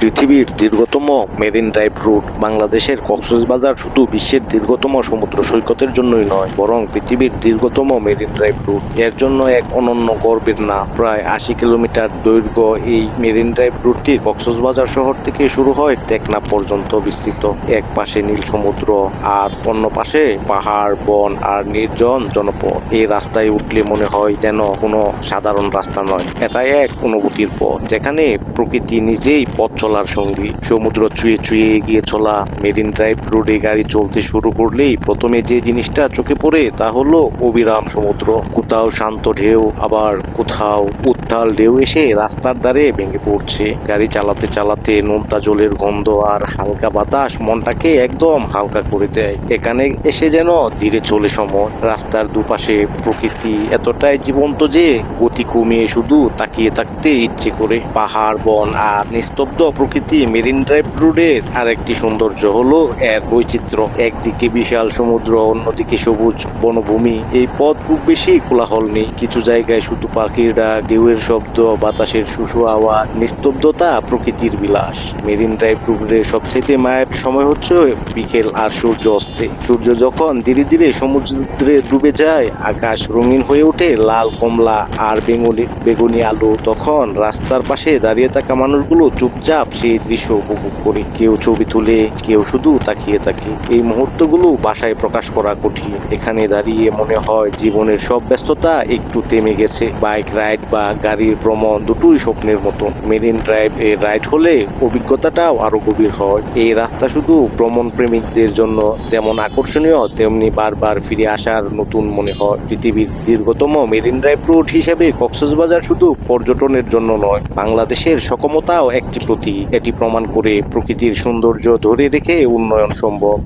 পৃথিবীর দীর্ঘতম marine drive root বাংলাদেশের কক্সবাজার শুধু বিশ্বের দীর্ঘতম সমুদ্র সৈকতের জন্যই নয়, বরং পৃথিবীর দীর্ঘতম মেরিন ড্রাইভ রুট। এর জন্য এক অনন্য গর্বের নাম। প্রায় 80 কিলোমিটার দৈর্ঘ্য এই মেরিন ড্রাইভ রুটটি কক্সবাজার শহর থেকে শুরু হয় টেকনাফ পর্যন্ত বিস্তৃত। এক পাশে নীল সমুদ্র আর অন্য পাশে পাহাড়, বন আর নির্জন জনপদ। এই রাস্তায় উঠলে মনে হয় যেন কোনো সাধারণ রাস্তা নয়, এটা এক অনুভূতির পথ, যেখানে প্রকৃতি নিজেই পথ চলার সঙ্গী। সমুদ্র চুয়ে চুয়ে এগিয়ে চলা মেরিন ড্রাইভ রোডে গাড়ি চলতে শুরু করলেই প্রথমে যে জিনিসটা চোখে পড়ে তা হলো অবিরাম সমুদ্র। কোথাও শান্ত ঢেউ, আবার কোথাও উত্তাল ঢেউ এসে রাস্তার ধারে ভেঙে পড়ছে। গাড়ি চালাতে চালাতে নোনতা জলের গন্ধ আর হালকা বাতাস মনটাকে একদম হালকা করে দেয়। এখানে এসে যেন ধীরে চলে সময়। রাস্তার দুপাশে প্রকৃতি এতটাই জীবন্ত যে গতি কমিয়ে শুধু তাকিয়ে থাকতে ইচ্ছে করে। পাহাড়, বন আর নিস্তব্ধ প্রকৃতি মেরিন ড্রাইভ রোডের আরেকটি সৌন্দর্য হলো এর বৈচিত্র্য। একদিকে বিশাল সমুদ্র, অন্যদিকে সবুজ বনভূমি। এই পথ খুব বেশি কোলাহল নেই। কিছু জায়গায় শুধু পাখির ডাক, ঢেউয়ের শব্দ, বাতাসের শুশু আওয়াজ, নিস্তব্ধতা প্রকৃতির বিলাস। মেরিন ড্রাইভ রোডের সবচেয়ে মায়াবী সময় হচ্ছে বিকেল আর সূর্য অস্তে। সূর্য যখন ধীরে ধীরে সমুদ্রে ডুবে যায়, আকাশ রঙিন হয়ে ওঠে লাল, কমলা আর বেগুনি আলো, তখন রাস্তার পাশে দাঁড়িয়ে থাকা মানুষগুলো চুপচাপ সেই দৃশ্য উপভোগ করে। কেউ ছবি তুলে, কেউ শুধু তাকিয়ে থাকে। এই মুহূর্তগুলো ভাষায় প্রকাশ করা কঠিন। এখানে দাঁড়িয়ে মনে হয় জীবনের সব ব্যস্ততা একটু থেমে গেছে। বাইক রাইড বা গাড়ির ভ্রমণ দুটোই স্বপ্নের মতো। মেরিন ড্রাইভ এর রাইড হলে অভিজ্ঞতাটাও আরো গভীর হয়। এই রাস্তা শুধু ভ্রমণ প্রেমিকদের জন্য যেমন আকর্ষণীয়, তেমনি বারবার ফিরে আসার নতুন মনে হয়। পৃথিবীর দীর্ঘতম মেরিন ড্রাইভ রুট হিসেবে কক্সবাজার শুধু পর্যটনের জন্য নয়, বাংলাদেশের সক্ষমতাও একটি প্রতীক। এটি প্রমাণ করে প্রকৃতির সৌন্দর্য ধরে রেখে উন্নয়ন সম্ভব।